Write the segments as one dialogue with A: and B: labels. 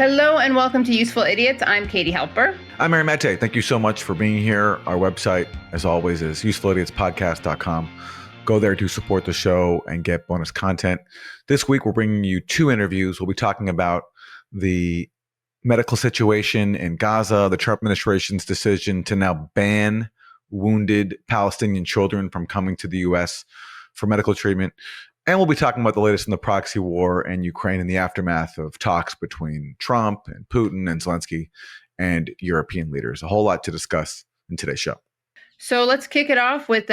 A: Hello and welcome to Useful Idiots. I'm Katie Helper.
B: I'm Aaron Mate. Thank you so much for being here. Our website, as always, is usefulidiotspodcast.com. Go there to support the show and get bonus content. This week, we're bringing you two interviews. We'll be talking about the medical situation in Gaza, the Trump administration's decision to now ban wounded Palestinian children from coming to the U.S. for medical treatment. And we'll be talking about the latest in the proxy war in Ukraine and the aftermath of talks between Trump and Putin and Zelensky and European leaders. A whole lot to discuss in today's show.
A: So let's kick it off with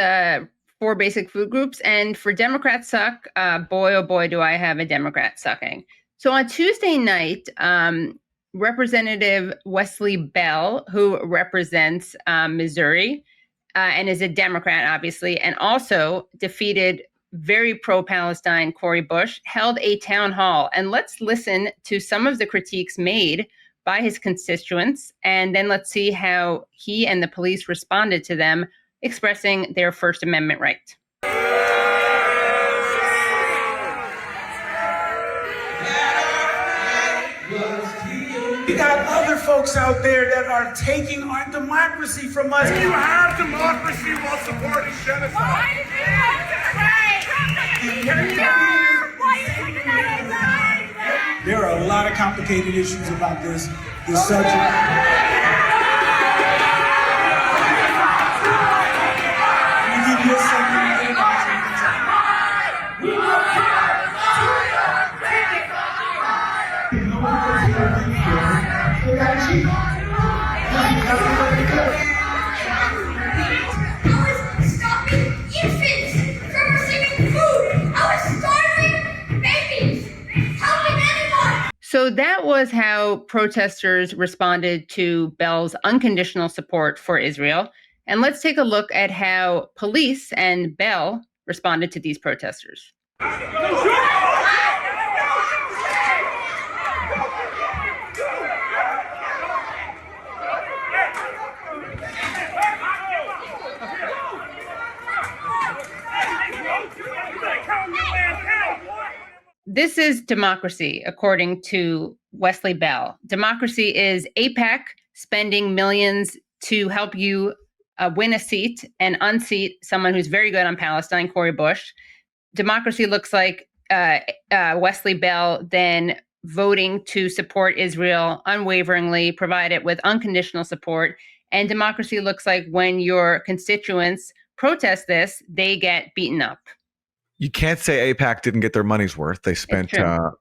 A: four basic food groups. And for Democrats suck, boy, oh boy, do I have a Democrat sucking. So on Tuesday night, Representative Wesley Bell, who represents Missouri and is a Democrat, obviously, and also defeated very pro-Palestine Cori Bush, held a town hall. And let's listen to some of the critiques made by his constituents, and then let's see how he and the police responded to them, expressing their First Amendment right.
C: We got other folks out there that are taking our democracy from us.
D: You have democracy while supporting genocide.
C: There are a lot of complicated issues about this subject.
A: So that was how protesters responded to Bell's unconditional support for Israel. And let's take a look at how police and Bell responded to these protesters. This is democracy, according to Wesley Bell. Democracy is AIPAC spending millions to help you win a seat and unseat someone who's very good on Palestine, Cori Bush. Democracy looks like Wesley Bell then voting to support Israel unwaveringly, provide it with unconditional support. And democracy looks like when your constituents protest this, they get beaten up.
B: You can't say AIPAC didn't get their money's worth. They spent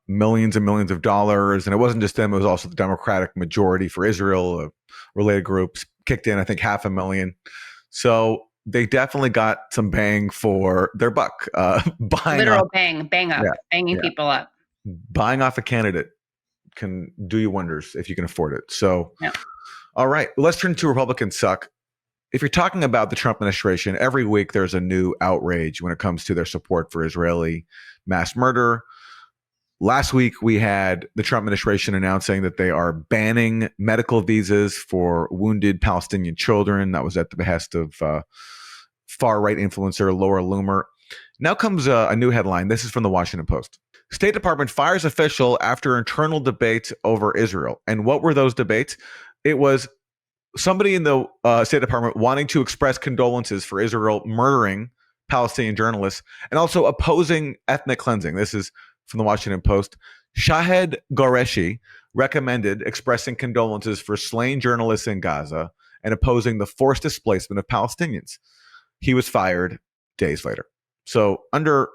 B: millions and millions of dollars, and it wasn't just them. It was also the Democratic Majority for Israel, related groups kicked in, I think, $500,000. So they definitely got some bang for their buck.
A: Banging people up.
B: Buying off a candidate can do you wonders if you can afford it. So, All right, let's turn to Republicans suck. If you're talking about the Trump administration, every week there's a new outrage when it comes to their support for Israeli mass murder. Last week, we had the Trump administration announcing that they are banning medical visas for wounded Palestinian children. That was at the behest of far-right influencer Loomer. Now comes a new headline. This is from the Washington Post. State Department fires official after internal debate over Israel. And what were those debates? It was somebody in the State Department wanting to express condolences for Israel murdering Palestinian journalists and also opposing ethnic cleansing. This is from the Washington Post. Shahed Qureshi recommended expressing condolences for slain journalists in Gaza and opposing the forced displacement of Palestinians. He was fired days later. So under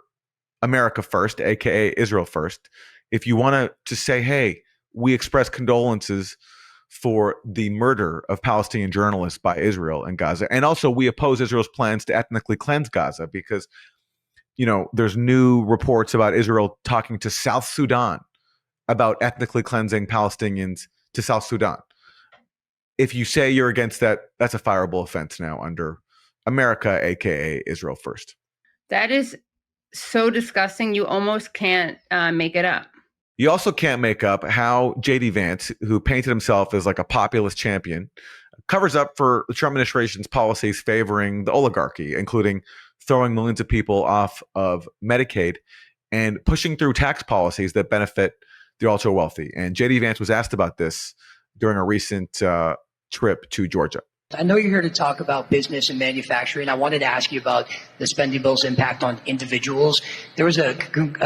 B: America First, aka Israel First, if you want to say, hey, we express condolences for the murder of Palestinian journalists by Israel in Gaza. And also we oppose Israel's plans to ethnically cleanse Gaza because, there's new reports about Israel talking to South Sudan about ethnically cleansing Palestinians to South Sudan. If you say you're against that, that's a fireable offense now under America, aka Israel First.
A: That is so disgusting. You almost can't make it up.
B: You also can't make up how JD Vance, who painted himself as like a populist champion, covers up for the Trump administration's policies favoring the oligarchy, including throwing millions of people off of Medicaid and pushing through tax policies that benefit the ultra wealthy. And JD Vance was asked about this during a recent trip to Georgia.
E: I know you're here to talk about business and manufacturing. I wanted to ask you about the spending bill's impact on individuals. There was a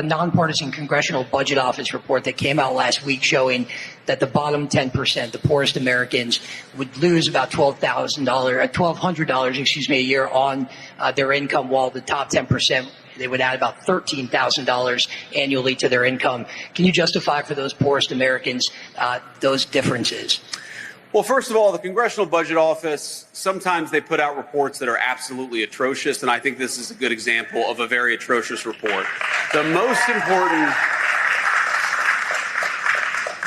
E: nonpartisan Congressional Budget Office report that came out last week showing that the bottom 10%, the poorest Americans, would lose about $1,200, a year on their income, while the top 10%, they would add about $13,000 annually to their income. Can you justify for those poorest Americans those differences?
F: Well, first of all, the Congressional Budget Office, sometimes they put out reports that are absolutely atrocious, and I think this is a good example of a very atrocious report. The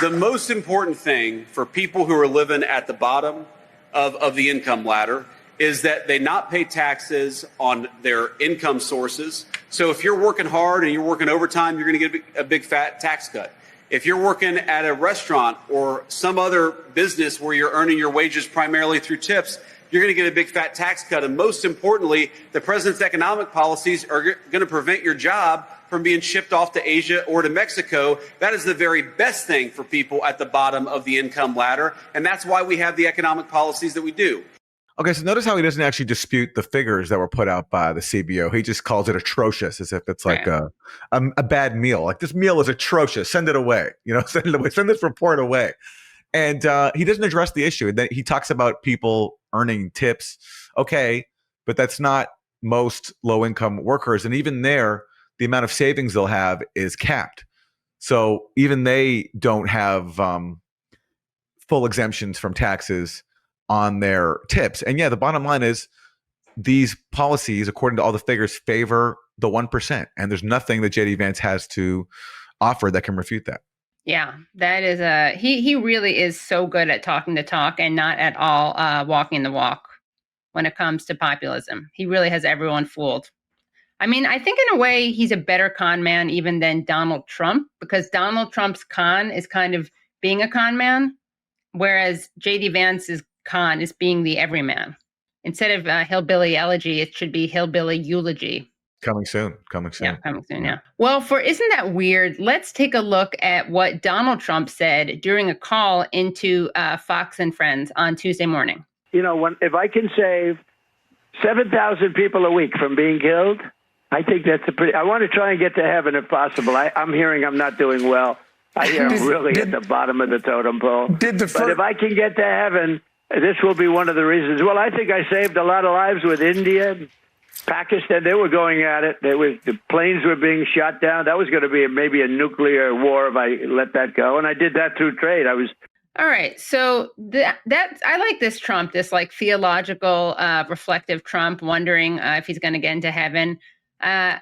F: most important thing for people who are living at the bottom of the income ladder is that they not pay taxes on their income sources. So if you're working hard and you're working overtime, you're going to get a big fat tax cut. If you're working at a restaurant or some other business where you're earning your wages primarily through tips, you're going to get a big fat tax cut. And most importantly, the president's economic policies are going to prevent your job from being shipped off to Asia or to Mexico. That is the very best thing for people at the bottom of the income ladder. And that's why we have the economic policies that we do.
B: Okay, so notice how he doesn't actually dispute the figures that were put out by the CBO. He just calls it atrocious, as if it's like a bad meal. Like, this meal is atrocious. Send it away. Send it away. Send this report away. And he doesn't address the issue. And then he talks about people earning tips. Okay, but that's not most low-income workers. And even there, the amount of savings they'll have is capped. So even they don't have full exemptions from taxes on their tips. And yeah, the bottom line is these policies, according to all the figures, favor the 1%. And there's nothing that JD Vance has to offer that can refute that.
A: Yeah, that is he really is so good at talking the talk and not at all walking the walk when it comes to populism. He really has everyone fooled. I mean, I think in a way he's a better con man even than Donald Trump, because Donald Trump's con is kind of being a con man, whereas JD Vance's con is being the everyman. Instead of hillbilly elegy, it should be hillbilly eulogy.
B: Coming soon.
A: Yeah, coming soon, yeah. Well, for Isn't That Weird, let's take a look at what Donald Trump said during a call into Fox and Friends on Tuesday morning.
G: If I can save 7,000 people a week from being killed, I think that's I want to try and get to heaven if possible. I'm hearing I'm not doing well. I hear I'm really at the bottom of the totem pole. But if I can get to heaven, this will be one of the reasons. Well, I think I saved a lot of lives with India, Pakistan. They were going at it. The planes were being shot down. That was going to be maybe a nuclear war if I let that go. And I did that through trade.
A: All right. So I like this Trump, this like theological, reflective Trump, wondering if he's going to get into heaven. I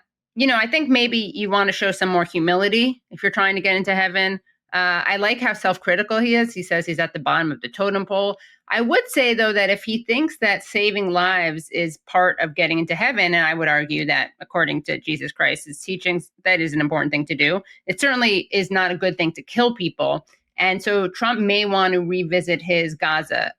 A: think maybe you want to show some more humility if you're trying to get into heaven. I like how self-critical he is. He says he's at the bottom of the totem pole. I would say, though, that if he thinks that saving lives is part of getting into heaven, and I would argue that according to Jesus Christ's teachings, that is an important thing to do. It certainly is not a good thing to kill people. And so Trump may want to revisit his Gaza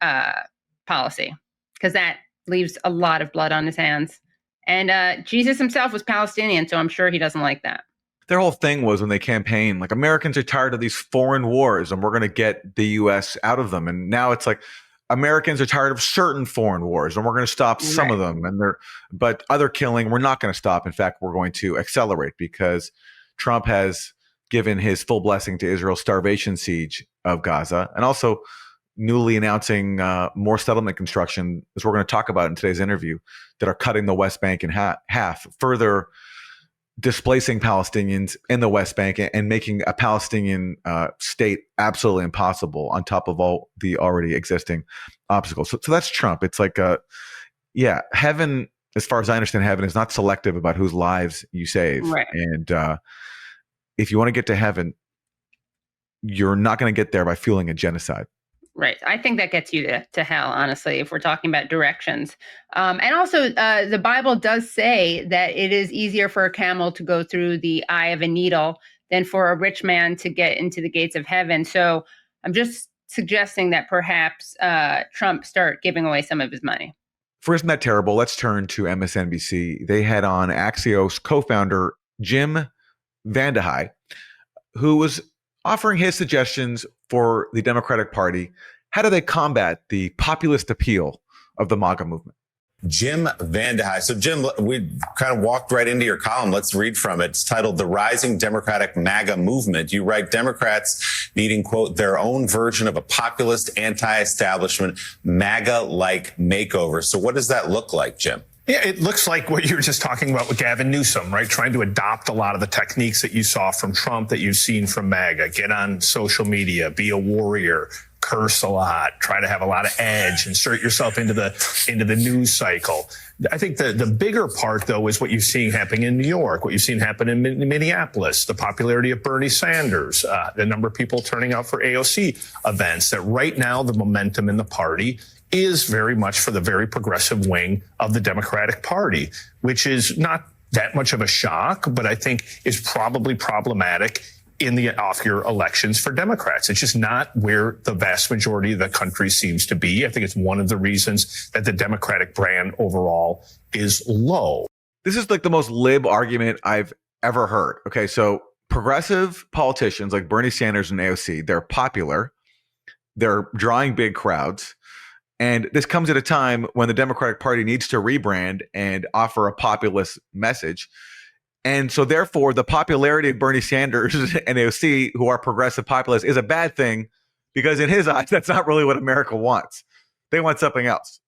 A: policy, because that leaves a lot of blood on his hands. And Jesus himself was Palestinian, so I'm sure he doesn't like that.
B: Their whole thing was when they campaigned, like, Americans are tired of these foreign wars and we're going to get the U.S. out of them. And now it's like Americans are tired of certain foreign wars and we're going to stop some of them. But other killing, we're not going to stop. In fact, we're going to accelerate, because Trump has given his full blessing to Israel's starvation siege of Gaza, and also newly announcing more settlement construction, as we're going to talk about in today's interview, that are cutting the West Bank in half, further displacing Palestinians in the West Bank and making a Palestinian state absolutely impossible on top of all the already existing obstacles. So that's Trump. It's like, heaven, as far as I understand, heaven is not selective about whose lives you save.
A: Right.
B: And if you want to get to heaven, you're not going to get there by fueling a genocide.
A: Right. I think that gets you to hell, honestly, if we're talking about directions. And also, the Bible does say that it is easier for a camel to go through the eye of a needle than for a rich man to get into the gates of heaven. So I'm just suggesting that perhaps Trump start giving away some of his money.
B: For Isn't That Terrible, let's turn to MSNBC. They had on Axios co-founder Jim Vandehei, who was offering his suggestions for the Democratic Party. How do they combat the populist appeal of the MAGA movement?
H: Jim Vandehei. So, Jim, we kind of walked right into your column. Let's read from it. It's titled The Rising Democratic MAGA Movement. You write, Democrats needing, quote, their own version of a populist, anti-establishment, MAGA-like makeover. So what does that look like, Jim?
I: Yeah, it looks like what you were just talking about with Gavin Newsom, right? Trying to adopt a lot of the techniques that you saw from Trump, that you've seen from MAGA. Get on social media, be a warrior, curse a lot, try to have a lot of edge, insert yourself into the news cycle. I think the bigger part, though, is what you've seen happening in New York, what you've seen happen in Minneapolis, the popularity of Bernie Sanders, the number of people turning out for AOC events, that right now the momentum in the party is very much for the very progressive wing of the Democratic Party, which is not that much of a shock, but I think is probably problematic in the off-year elections for Democrats. It's just not where the vast majority of the country seems to be. I think it's one of the reasons that the Democratic brand overall is low.
B: This is like the most lib argument I've ever heard. Okay, so progressive politicians like Bernie Sanders and AOC, they're popular, they're drawing big crowds, and this comes at a time when the Democratic Party needs to rebrand and offer a populist message. And so therefore, the popularity of Bernie Sanders and AOC, who are progressive populists, is a bad thing, because in his eyes, that's not really what America wants. They want something else.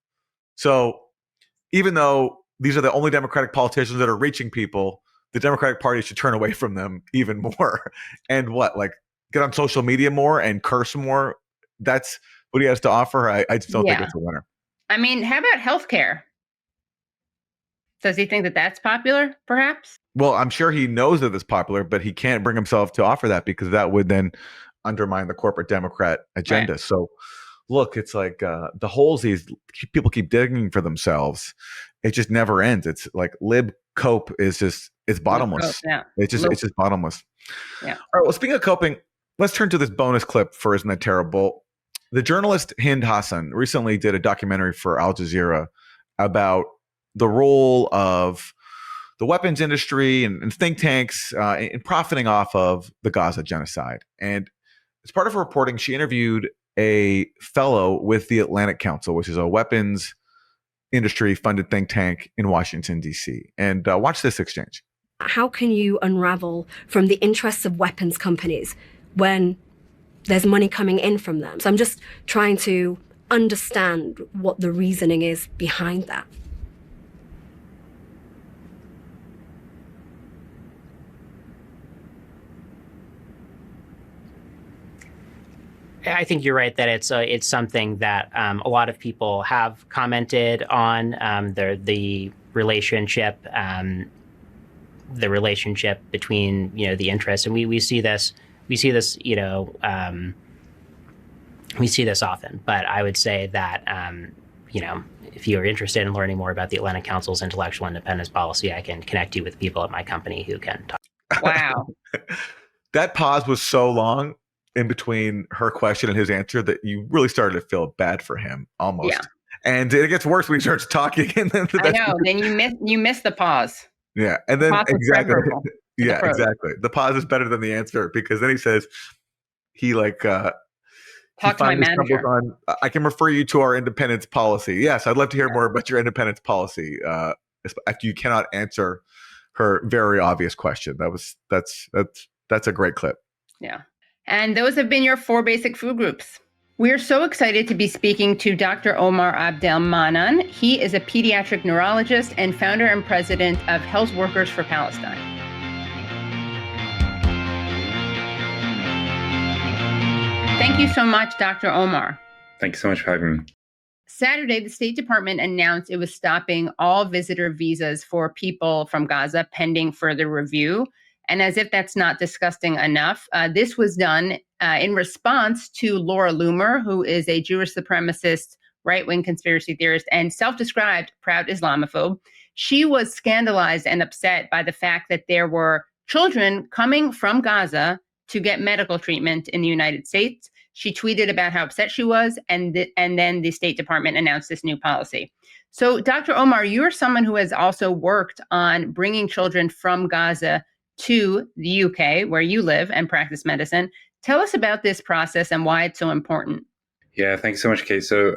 B: So even though these are the only Democratic politicians that are reaching people, the Democratic Party should turn away from them even more. And get on social media more and curse more? That's what he has to offer. I just don't think it's a winner.
A: I mean, how about healthcare? Does he think that that's popular, perhaps?
B: Well, I'm sure he knows that it's popular, but he can't bring himself to offer that, because that would then undermine the corporate Democrat agenda. Right. So, look, it's like the holes these people keep digging for themselves. It just never ends. It's like lib cope is just, it's bottomless.
A: Yeah.
B: It's just bottomless.
A: Yeah.
B: All right. Well, speaking of coping, let's turn to this bonus clip for Isn't That Terrible? The journalist Hind Hassan recently did a documentary for Al Jazeera about the role of the weapons industry and think tanks in profiting off of the Gaza genocide. And as part of her reporting, she interviewed a fellow with the Atlantic Council, which is a weapons industry funded think tank in Washington, D.C. And watch this exchange.
J: How can you unravel from the interests of weapons companies when there's money coming in from them? So I'm just trying to understand what the reasoning is behind that.
K: I think you're right that it's something that a lot of people have commented on, the relationship between the interests, and we see this often. But I would say that if you're interested in learning more about the Atlantic Council's intellectual independence policy, I can connect you with people at my company who can talk.
A: Wow,
B: that pause was so long in between her question and his answer that you really started to feel bad for him almost. Yeah. And it gets worse when he starts talking. And then
A: I know. Then you miss the pause.
B: Yeah. And then exactly. Yeah, exactly. The pause is better than the answer, because then he says
A: talk to my manager.
B: I can refer you to our independence policy. Yes, I'd love to hear more about your independence policy. After you cannot answer her very obvious question. That's a great clip.
A: Yeah. And those have been your 4 basic food groups. We're so excited to be speaking to Dr. Omar Abdel-Mannan. He is a pediatric neurologist and founder and president of Health Workers for Palestine. Thank you so much, Dr. Omar.
L: Thank you so much for having me.
A: Saturday, the State Department announced it was stopping all visitor visas for people from Gaza pending further review. And as if that's not disgusting enough, this was done in response to Laura Loomer, who is a Jewish supremacist, right-wing conspiracy theorist, and self-described proud Islamophobe. She was scandalized and upset by the fact that there were children coming from Gaza to get medical treatment in the United States. She tweeted about how upset she was, and then the State Department announced this new policy. So, Dr. Omar, you're someone who has also worked on bringing children from Gaza to the UK, where you live and practice medicine. Tell us about this process and why it's so important.
L: Yeah, thanks so much, Kate. So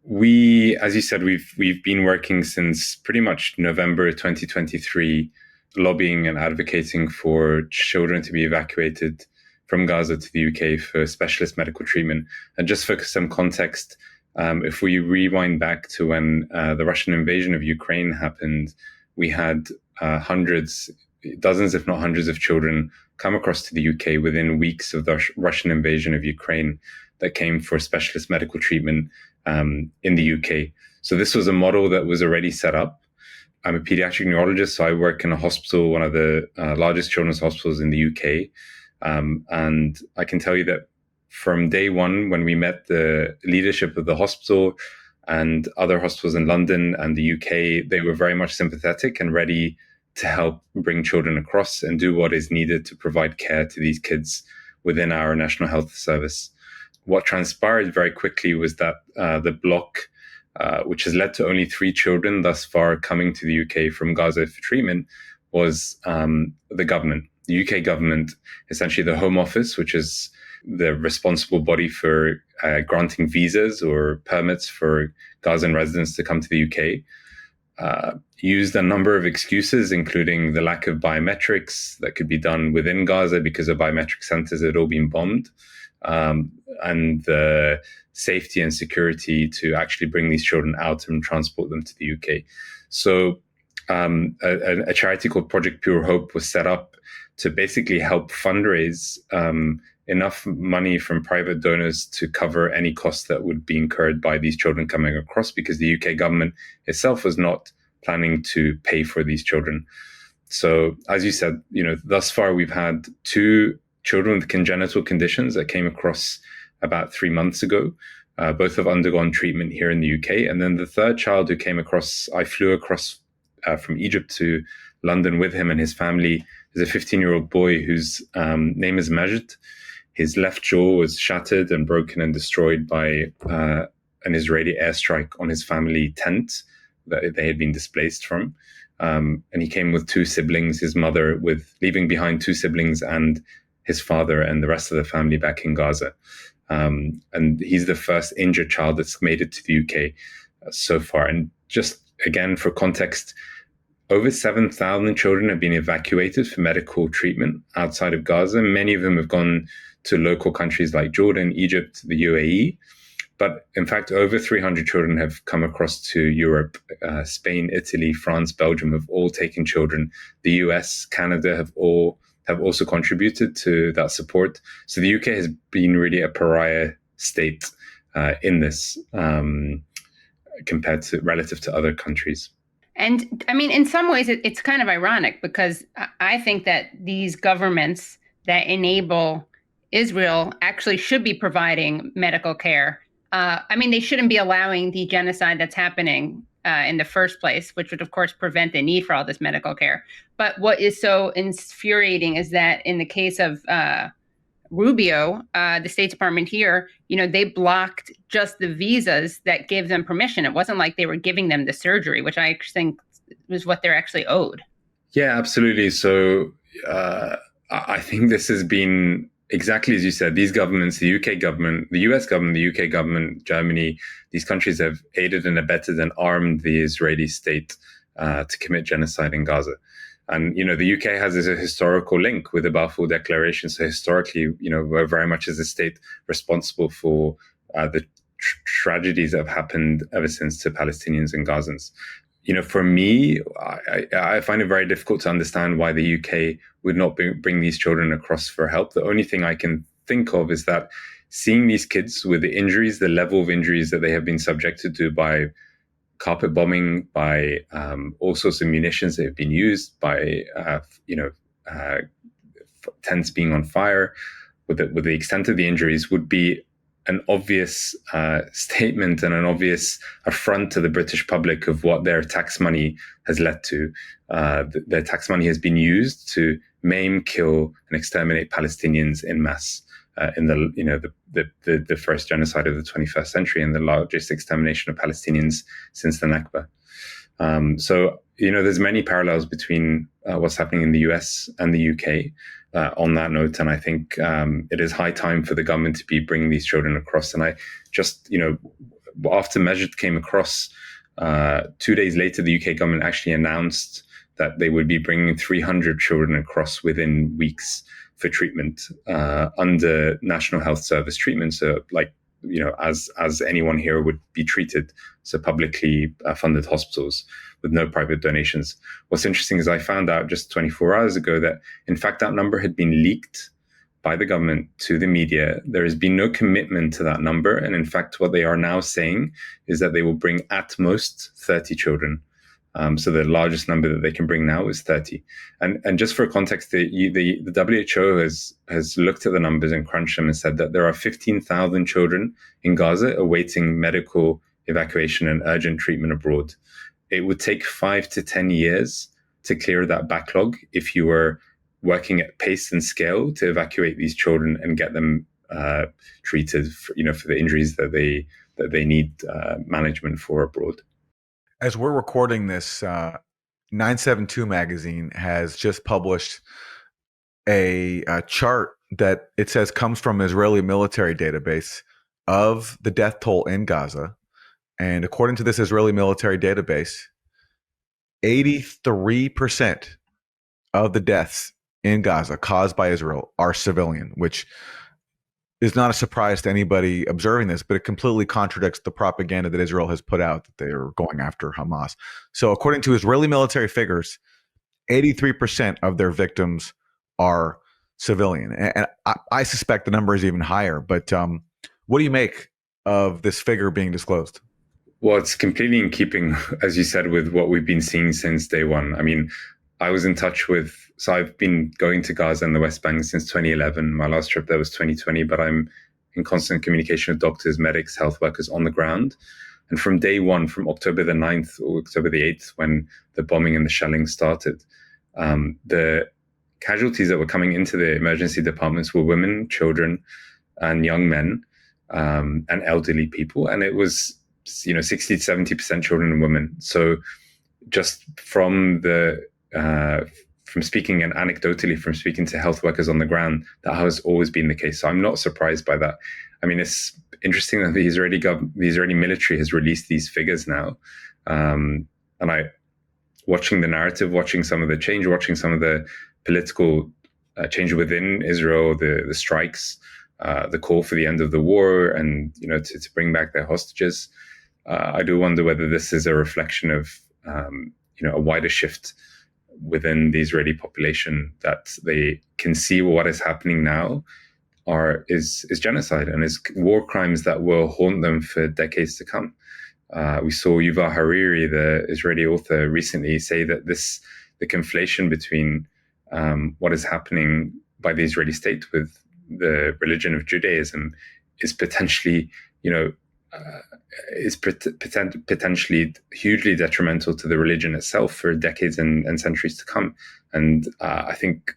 L: we, as you said, we've been working since pretty much November 2023, lobbying and advocating for children to be evacuated from Gaza to the UK for specialist medical treatment. And just for some context, if we rewind back to when the Russian invasion of Ukraine happened, we had dozens, if not hundreds of children come across to the UK within weeks of the Russian invasion of Ukraine that came for specialist medical treatment in the UK. So this was a model that was already set up. I'm a pediatric neurologist, so I work in a hospital, one of the largest children's hospitals in the UK. And I can tell you that from day one, when we met the leadership of the hospital and other hospitals in London and the UK, they were very much sympathetic and ready to help bring children across and do what is needed to provide care to these kids within our National Health Service. What transpired very quickly was that the block, which has led to only 3 children thus far coming to the UK from Gaza for treatment, was the government, the UK government, essentially the Home Office, which is the responsible body for granting visas or permits for Gazan residents to come to the UK, used a number of excuses, including the lack of biometrics that could be done within Gaza because the biometric centers had all been bombed, and the safety and security to actually bring these children out and transport them to the UK. So a charity called Project Pure Hope was set up to basically help fundraise enough money from private donors to cover any costs that would be incurred by these children coming across, because the UK government itself was not planning to pay for these children. So as you said, thus far we've had 2 children with congenital conditions that came across about 3 months ago. Both have undergone treatment here in the UK. And then the third child who came across, I flew across from Egypt to London with him and his family, is a 15-year-old boy whose name is Majd. His left jaw was shattered and broken and destroyed by an Israeli airstrike on his family tent that they had been displaced from. And he came with 2 siblings, his mother leaving behind 2 siblings and his father and the rest of the family back in Gaza. And he's the first injured child that's made it to the UK so far. And just again, for context, over 7,000 children have been evacuated for medical treatment outside of Gaza. Many of them have gone to local countries like Jordan, Egypt, the UAE. But in fact, over 300 children have come across to Europe. Spain, Italy, France, Belgium have all taken children. The US, Canada have also contributed to that support. So the UK has been really a pariah state in this relative to other countries.
A: And I mean, in some ways, it's kind of ironic, because I think that these governments that enable Israel actually should be providing medical care. I mean, they shouldn't be allowing the genocide that's happening in the first place, which would, of course, prevent the need for all this medical care. But what is so infuriating is that in the case of Rubio, the State Department here, they blocked just the visas that gave them permission. It wasn't like they were giving them the surgery, which I think was what they're actually owed.
L: Yeah, absolutely. So I think this has been exactly as you said. These governments, the UK government, the US government, the UK government, Germany, these countries have aided and abetted and armed the Israeli state to commit genocide in Gaza. And, the UK has a historical link with the Balfour Declaration. So historically, we're very much as a state responsible for the tragedies that have happened ever since to Palestinians and Gazans. For me, I find it very difficult to understand why the UK would not bring these children across for help. The only thing I can think of is that seeing these kids with the injuries, the level of injuries that they have been subjected to by carpet bombing, by all sorts of munitions that have been used, by tents being on fire, with the extent of the injuries, would be an obvious statement and an obvious affront to the British public of what their tax money has led to. Their tax money has been used to maim, kill, and exterminate Palestinians en masse in the first genocide of the 21st century and the largest extermination of Palestinians since the Nakba. So there's many parallels between what's happening in the US and the UK on that note. And I think it is high time for the government to be bringing these children across. And I just, after Measured came across, 2 days later, the UK government actually announced that they would be bringing 300 children across within weeks for treatment under National Health Service treatment. So as anyone here would be treated, so publicly funded hospitals with no private donations. What's interesting is I found out just 24 hours ago that, in fact, that number had been leaked by the government to the media. There has been no commitment to that number. And in fact, what they are now saying is that they will bring at most 30 children. So the largest number that they can bring now is 30. And just for context, the WHO has looked at the numbers and crunched them and said that there are 15,000 children in Gaza awaiting medical evacuation and urgent treatment abroad. It would take 5 to 10 years to clear that backlog if you were working at pace and scale to evacuate these children and get them treated for the injuries that they need management for abroad.
B: As we're recording this, 972 magazine has just published a chart that it says comes from Israeli military database of the death toll in Gaza. And according to this Israeli military database, 83% of the deaths in Gaza caused by Israel are civilian, which is not a surprise to anybody observing this, but it completely contradicts the propaganda that Israel has put out that they are going after Hamas. So according to Israeli military figures, 83% of their victims are civilian. And I suspect the number is even higher. But what do you make of this figure being disclosed?
L: Well, it's completely in keeping, as you said, with what we've been seeing since day one. I mean, I was in touch so I've been going to Gaza and the West Bank since 2011. My last trip there was 2020, but I'm in constant communication with doctors, medics, health workers on the ground. And from day one, from October the 9th or October the 8th, when the bombing and the shelling started, the casualties that were coming into the emergency departments were women, children, and young men, and elderly people. And it was 60 to 70% children and women. So just from speaking and anecdotally from speaking to health workers on the ground, that has always been the case. So I'm not surprised by that. I mean, it's interesting that the Israeli military has released these figures now. And watching the narrative, watching some of the change, watching some of the political change within Israel, the strikes, the call for the end of the war, and to bring back their hostages. I do wonder whether this is a reflection of a wider shift within the Israeli population, that they can see what is happening now is genocide and is war crimes that will haunt them for decades to come. We saw Yuval Hariri, the Israeli author, recently say that the conflation between what is happening by the Israeli state with the religion of Judaism is potentially, potentially hugely detrimental to the religion itself for decades and centuries to come. And I think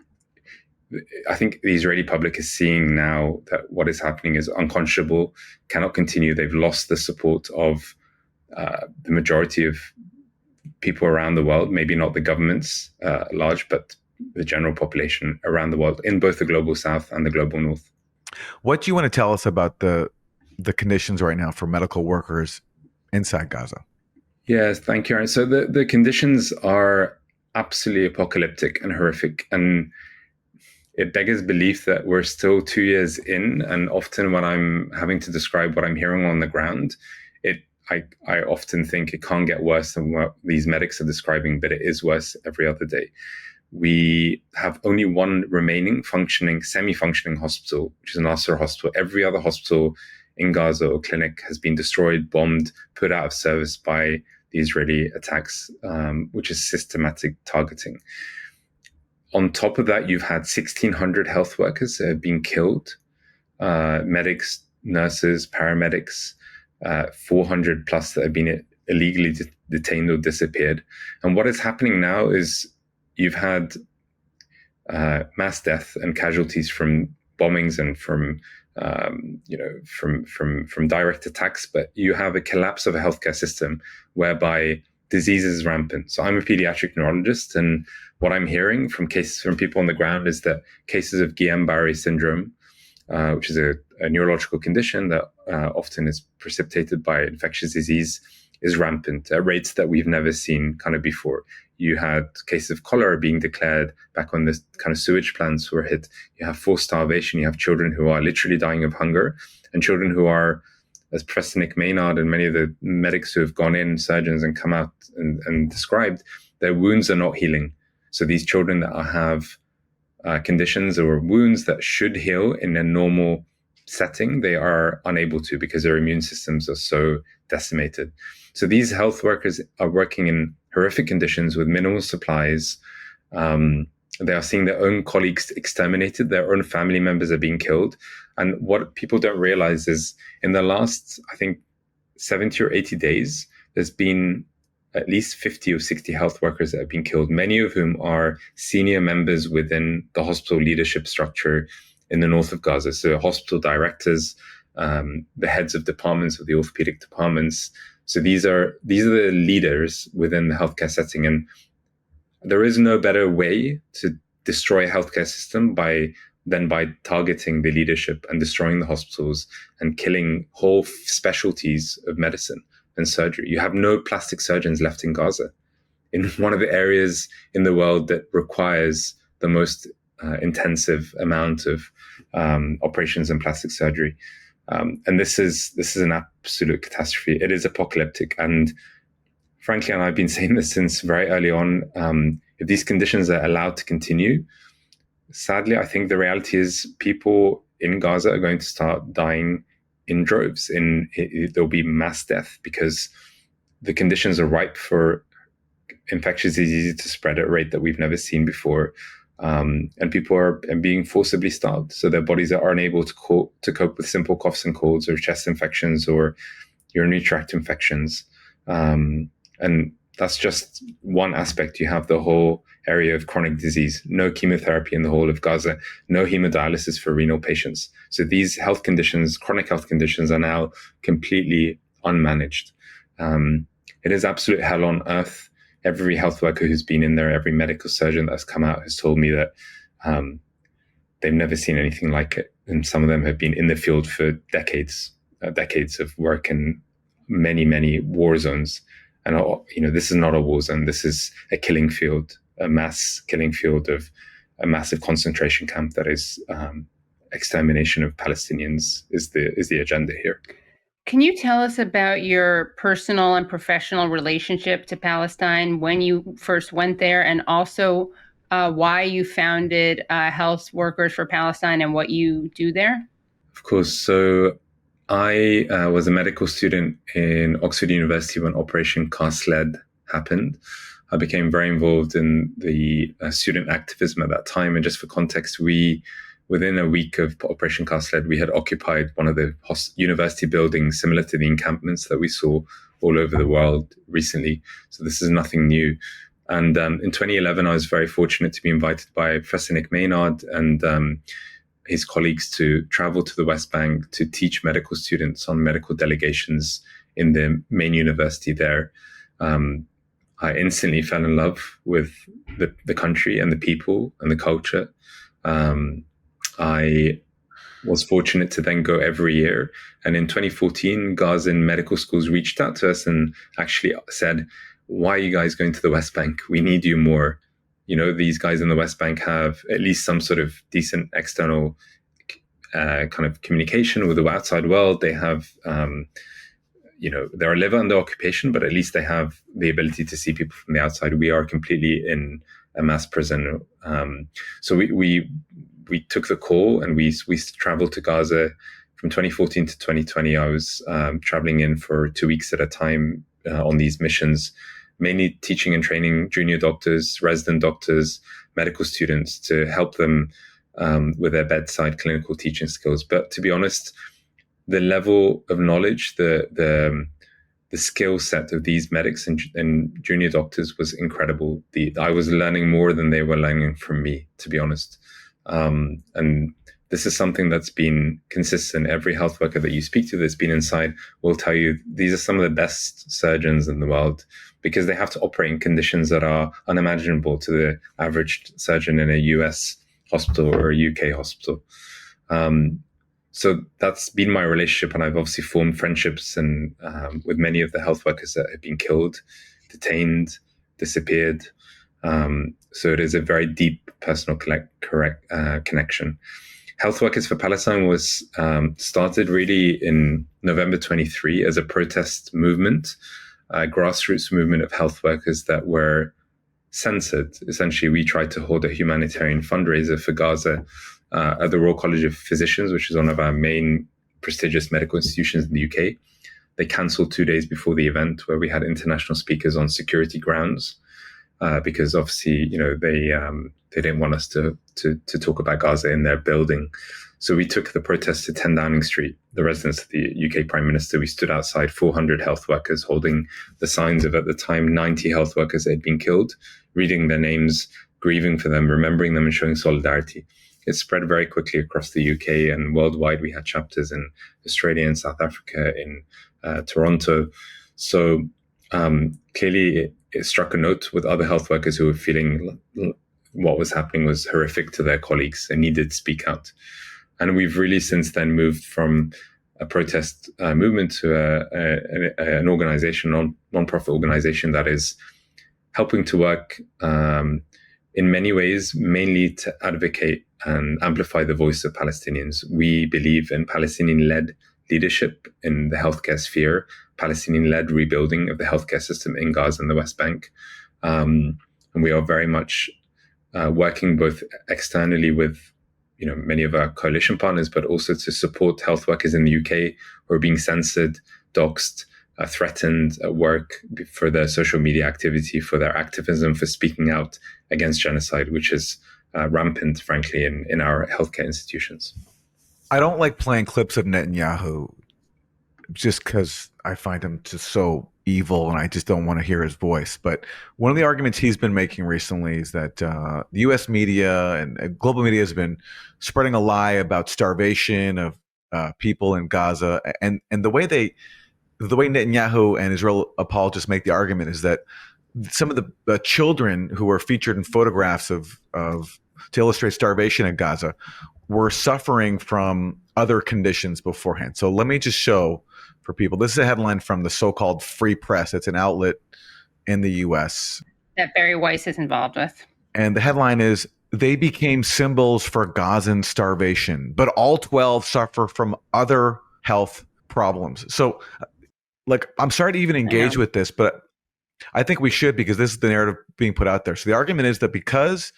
L: the Israeli public is seeing now that what is happening is unconscionable, cannot continue. They've lost the support of the majority of people around the world, maybe not the governments large, but the general population around the world, in both the global south and the global north.
B: What do you want to tell us about the conditions right now for medical workers inside Gaza?
L: Yes, thank you, Aaron. So the conditions are absolutely apocalyptic and horrific, and it beggars belief that we're still 2 years in. And often when I'm having to describe what I'm hearing on the ground, I often think it can't get worse than what these medics are describing, but it is worse every other day. We have only one remaining semi-functioning hospital, which is an Nasser hospital. Every other hospital in Gaza or clinic has been destroyed, bombed, put out of service by the Israeli attacks, which is systematic targeting. On top of that, you've had 1,600 health workers that have been killed, medics, nurses, paramedics, 400 plus that have been illegally detained or disappeared. And what is happening now is you've had mass death and casualties from bombings and from direct attacks, but you have a collapse of a healthcare system whereby disease is rampant. So I'm a pediatric neurologist, and what I'm hearing from cases from people on the ground is that cases of Guillain-Barré syndrome, which is a neurological condition that often is precipitated by infectious disease, is rampant at rates that we've never seen kind of before. You had cases of cholera being declared back when the kind of sewage plants were hit. You have forced starvation. You have children who are literally dying of hunger, and children who are, as Professor Nick Maynard and many of the medics who have gone in, surgeons, and come out and described, their wounds are not healing. So these children that have conditions or wounds that should heal in a normal setting, they are unable to because their immune systems are so decimated. So these health workers are working in horrific conditions with minimal supplies. They are seeing their own colleagues exterminated, their own family members are being killed. And what people don't realize is in the last, I think, 70 or 80 days, there's been at least 50 or 60 health workers that have been killed, many of whom are senior members within the hospital leadership structure in the north of Gaza. So hospital directors, the heads of departments, of the orthopedic departments. So these are the leaders within the healthcare setting. And there is no better way to destroy a healthcare system than by targeting the leadership and destroying the hospitals and killing whole specialties of medicine and surgery. You have no plastic surgeons left in Gaza, in one of the areas in the world that requires the most intensive amount of operations and plastic surgery. And this is an absolute catastrophe. It is apocalyptic. And frankly, and I've been saying this since very early on, if these conditions are allowed to continue, sadly, I think the reality is people in Gaza are going to start dying in droves. There'll be mass death because the conditions are ripe for infectious diseases to spread at a rate that we've never seen before. And people are being forcibly starved. So their bodies are unable to cope with simple coughs and colds or chest infections or urinary tract infections. And that's just one aspect. You have the whole area of chronic disease, no chemotherapy in the whole of Gaza, no hemodialysis for renal patients. So these health conditions, chronic health conditions, are now completely unmanaged. It is absolute hell on earth. Every health worker who's been in there, every medical surgeon that's come out has told me that they've never seen anything like it. And some of them have been in the field for decades of work in many, many war zones. And, this is not a war zone. This is a killing field, a mass killing field of a massive concentration camp that is extermination of Palestinians is the agenda here.
A: Can you tell us about your personal and professional relationship to Palestine when you first went there, and also why you founded Health Workers for Palestine and what you do there?
L: Of course. So I was a medical student in Oxford University when Operation Cast Lead happened. I became very involved in the student activism at that time. And just for context, within a week of Operation Cast Lead, we had occupied one of the university buildings similar to the encampments that we saw all over the world recently. So this is nothing new. And in 2011, I was very fortunate to be invited by Professor Nick Maynard and his colleagues to travel to the West Bank to teach medical students on medical delegations in the main university there. I instantly fell in love with the country and the people and the culture. I was fortunate to then go every year. And in 2014, Gazan medical schools reached out to us and actually said, why are you guys going to the West Bank? We need you more. These guys in the West Bank have at least some sort of decent external kind of communication with the outside world. They have, they're a live under occupation, but at least they have the ability to see people from the outside. We are completely in a mass prison. So we took the call and we traveled to Gaza from 2014 to 2020. I was traveling in for 2 weeks at a time on these missions, mainly teaching and training junior doctors, resident doctors, medical students to help them with their bedside clinical teaching skills. But to be honest, the level of knowledge, the skill set of these medics and junior doctors was incredible. I was learning more than they were learning from me, to be honest. And This is something that's been consistent. Every health worker that you speak to that's been inside will tell you these are some of the best surgeons in the world, because they have to operate in conditions that are unimaginable to the average surgeon in a US hospital or a UK hospital. So that's been my relationship, and I've obviously formed friendships and with many of the health workers that have been killed, detained, disappeared. So it is a very deep personal connection. Health Workers for Palestine was started really in November 23 as a protest movement, a grassroots movement of health workers that were censored. Essentially, we tried to hold a humanitarian fundraiser for Gaza at the Royal College of Physicians, which is one of our main prestigious medical institutions in the UK. They cancelled 2 days before the event, where we had international speakers on security grounds, because obviously, they didn't want us to talk about Gaza in their building. So we took the protest to 10 Downing Street, the residence of the UK Prime Minister. We stood outside 400 health workers holding the signs of, at the time, 90 health workers that had been killed, reading their names, grieving for them, remembering them, and showing solidarity. It spread very quickly across the UK and worldwide. We had chapters in Australia and South Africa, in Toronto. So clearly it struck a note with other health workers who were feeling what was happening was horrific to their colleagues and needed to speak out. And we've really since then moved from a protest movement to an organization, non-profit organization that is helping to work in many ways, mainly to advocate and amplify the voice of Palestinians. We believe in Palestinian-led leadership in the healthcare sphere, Palestinian-led rebuilding of the healthcare system in Gaza and the West Bank. And we are very much working both externally with many of our coalition partners, but also to support health workers in the UK who are being censored, doxxed, threatened at work for their social media activity, for their activism, for speaking out against genocide, which is rampant, frankly, in our healthcare institutions.
B: I don't like playing clips of Netanyahu just because I find him just so evil and I just don't want to hear his voice. But one of the arguments he's been making recently is that the U.S. media and global media has been spreading a lie about starvation of people in Gaza. And the way Netanyahu and Israel apologists make the argument is that some of the children who were featured in photographs of to illustrate starvation in Gaza were suffering from other conditions beforehand. So let me just show for people. This is a headline from the so-called Free Press. It's an outlet in the U.S.
A: that Barry Weiss is involved with. And
B: the headline is, "They became symbols for Gazan starvation, but all 12 suffer from other health problems." So, I'm sorry to even engage with this, but I think we should, because this is the narrative being put out there. So the argument is that because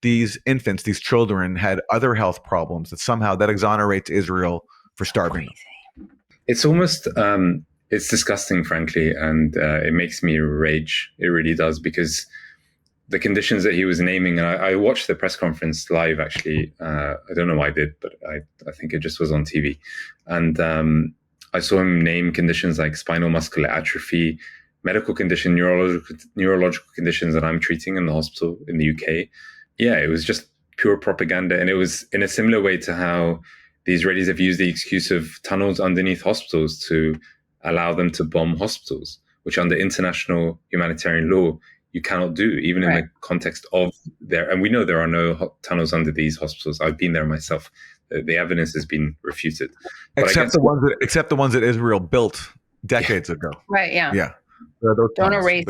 B: these infants, these children, had other health problems, that somehow that exonerates Israel for starving them.
L: It's almost, it's disgusting, frankly, and it makes me rage. It really does, because the conditions that he was naming, and I watched the press conference live, actually. I don't know why I did, but I think it just was on TV. And I saw him name conditions like spinal muscular atrophy, medical condition, neurological conditions that I'm treating in the hospital in the UK. Yeah, it was just pure propaganda. And it was in a similar way to how the Israelis have used the excuse of tunnels underneath hospitals to allow them to bomb hospitals, which under international humanitarian law, you cannot do, even in the context of there. And we know there are no tunnels under these hospitals. I've been there myself. The evidence has been refuted.
B: Except the ones that Israel built decades ago.
A: Right, yeah.
B: Yeah.
A: Don't erase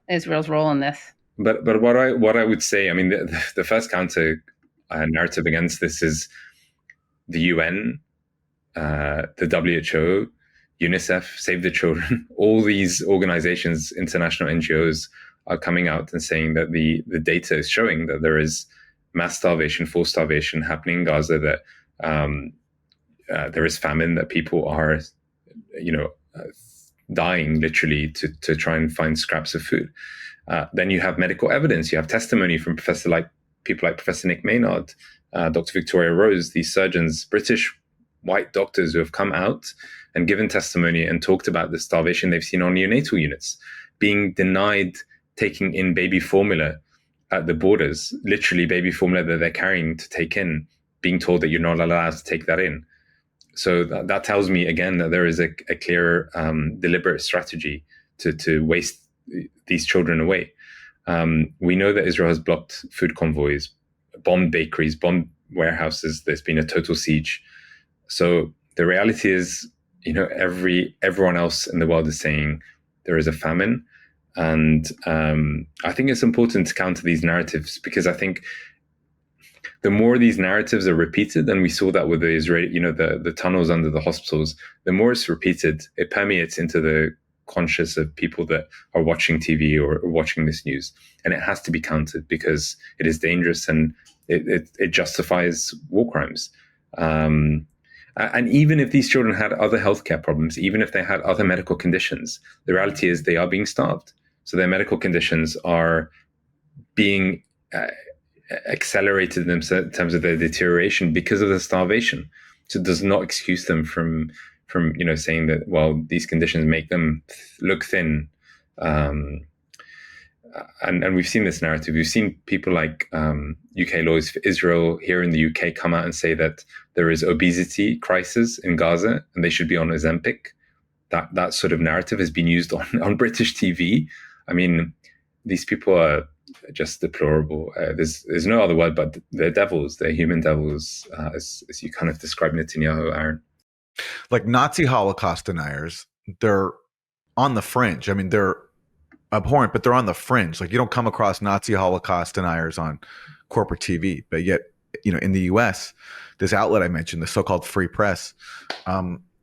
A: Israel's role in this.
L: But what I would say, I mean, the first counter narrative against this is the UN, the WHO, UNICEF, Save the Children, all these organizations, international NGOs are coming out and saying that the data is showing that there is mass starvation, forced starvation happening in Gaza, that there is famine, that people are, dying literally to try and find scraps of food. Then you have medical evidence. You have testimony from people like Professor Nick Maynard, Dr. Victoria Rose, these surgeons, British white doctors who have come out and given testimony and talked about the starvation they've seen on neonatal units, being denied taking in baby formula at the borders, literally baby formula that they're carrying to take in, being told that you're not allowed to take that in. So that tells me again that there is a clear, deliberate strategy to waste these children away. We know that Israel has blocked food convoys, bombed bakeries, bombed warehouses. There's been a total siege. So the reality is, everyone else in the world is saying there is a famine. And I think it's important to counter these narratives, because I think the more these narratives are repeated, and we saw that with the Israeli, the tunnels under the hospitals, the more it's repeated, it permeates into the conscious of people that are watching TV or watching this news. And it has to be countered because it is dangerous and it justifies war crimes. And even if these children had other healthcare problems, even if they had other medical conditions, the reality is they are being starved. So their medical conditions are being accelerated in terms of their deterioration because of the starvation. So it does not excuse them from saying that, well, these conditions make them look thin. And we've seen this narrative. We've seen people like UK Lawyers for Israel here in the UK come out and say that there is obesity crisis in Gaza and they should be on Ozempic. That sort of narrative has been used on British TV. I mean, these people are just deplorable. There's no other word, but they're devils. They're human devils, as you kind of described Netanyahu, Aaron.
B: Like Nazi Holocaust deniers, they're on the fringe. I mean, they're abhorrent, but they're on the fringe. Like, you don't come across Nazi Holocaust deniers on corporate TV, but yet, in the US, this outlet I mentioned, the so-called free press,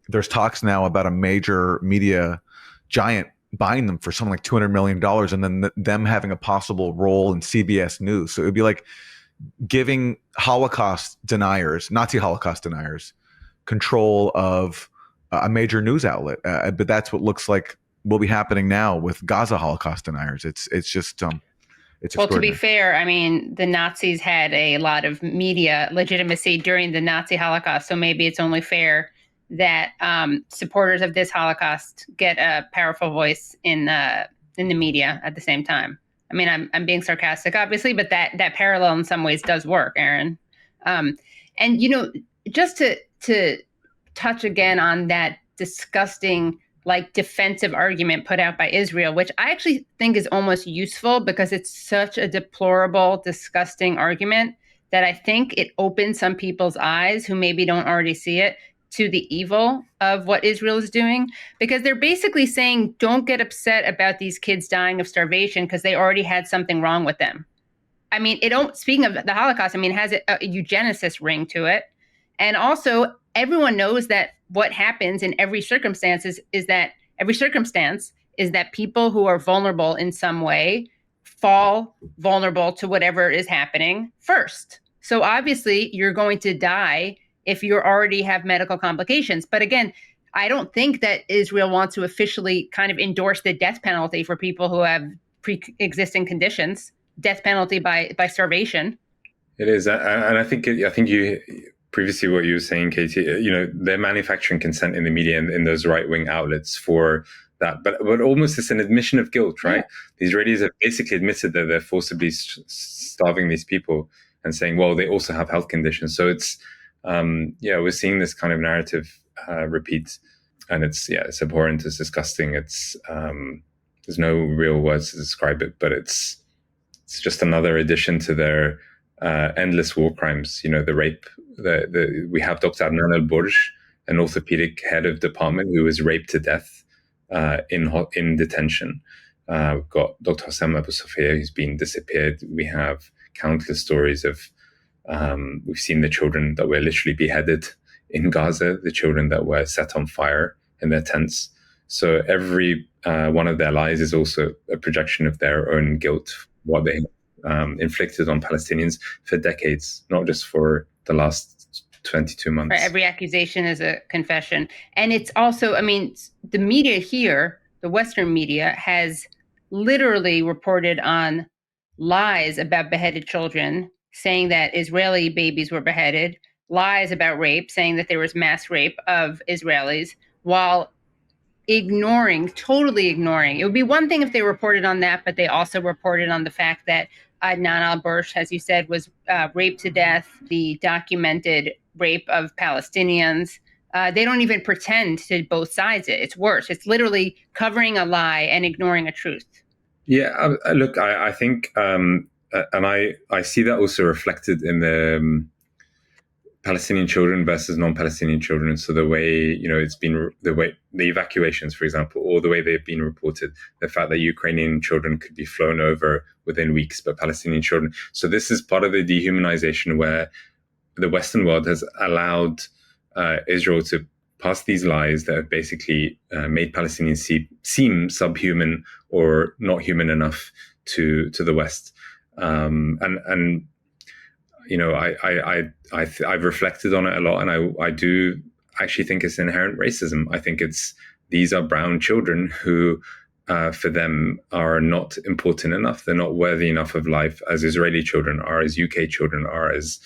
B: there's talks now about a major media giant buying them for something like $200 million and then them having a possible role in CBS News. So it would be like giving Holocaust deniers, Nazi Holocaust deniers, control of a major news outlet. But that's what looks like will be happening now with Gaza Holocaust deniers. It's just it's
A: well, to be fair, I mean, the Nazis had a lot of media legitimacy during the Nazi Holocaust, so maybe it's only fair that supporters of this Holocaust get a powerful voice in the media at the same time. I mean, I'm being sarcastic, obviously, but that parallel in some ways does work, Aaron. And just to touch again on that disgusting, like, defensive argument put out by Israel, which I actually think is almost useful because it's such a deplorable, disgusting argument that I think it opens some people's eyes who maybe don't already see it to the evil of what Israel is doing, because they're basically saying, don't get upset about these kids dying of starvation because they already had something wrong with them. I mean, speaking of the Holocaust, I mean, it has a eugenicist ring to it. And also, everyone knows that what happens in every circumstance is that people who are vulnerable in some way fall vulnerable to whatever is happening first. So obviously, you're going to die if you already have medical complications. But again, I don't think that Israel wants to officially kind of endorse the death penalty for people who have pre-existing conditions, death penalty by starvation. It is.
L: And I think you previously what you were saying, Katie, they're manufacturing consent in the media and in those right-wing outlets for that. But almost it's an admission of guilt, right? Yeah. The Israelis have basically admitted that they're forcibly starving these people and saying, well, they also have health conditions. So it's, we're seeing this kind of narrative repeat, and it's abhorrent, it's disgusting. It's there's no real words to describe it, but it's just another addition to their endless war crimes. The rape. We have Dr. Adnan Al-Burj, an orthopedic head of department who was raped to death in detention. We've got Dr. Hossam Abu Sofia, who's been disappeared. We have countless stories of. We've seen the children that were literally beheaded in Gaza, the children that were set on fire in their tents. So every one of their lies is also a projection of their own guilt, what they inflicted on Palestinians for decades, not just for the last 22 months.
A: Right, every accusation is a confession. And it's also, I mean, the media here, the Western media, has literally reported on lies about beheaded children, saying that Israeli babies were beheaded, lies about rape, saying that there was mass rape of Israelis, while totally ignoring. It would be one thing if they reported on that, but they also reported on the fact that Adnan al-Bursh, as you said, was raped to death. The documented rape of Palestinians. They don't even pretend to both sides it. It's worse. It's literally covering a lie and ignoring a truth.
L: Yeah, look, I think, and I see that also reflected in the Palestinian children versus non-Palestinian children. So the way, it's been, the evacuations, for example, or the way they've been reported, the fact that Ukrainian children could be flown over within weeks, but Palestinian children. So this is part of the dehumanization where the Western world has allowed Israel to pass these lies that have basically made Palestinians seem subhuman or not human enough to the West. I've reflected on it a lot, and I do actually think it's inherent racism. I think these are brown children who, for them, are not important enough. They're not worthy enough of life as Israeli children are, as UK children are, as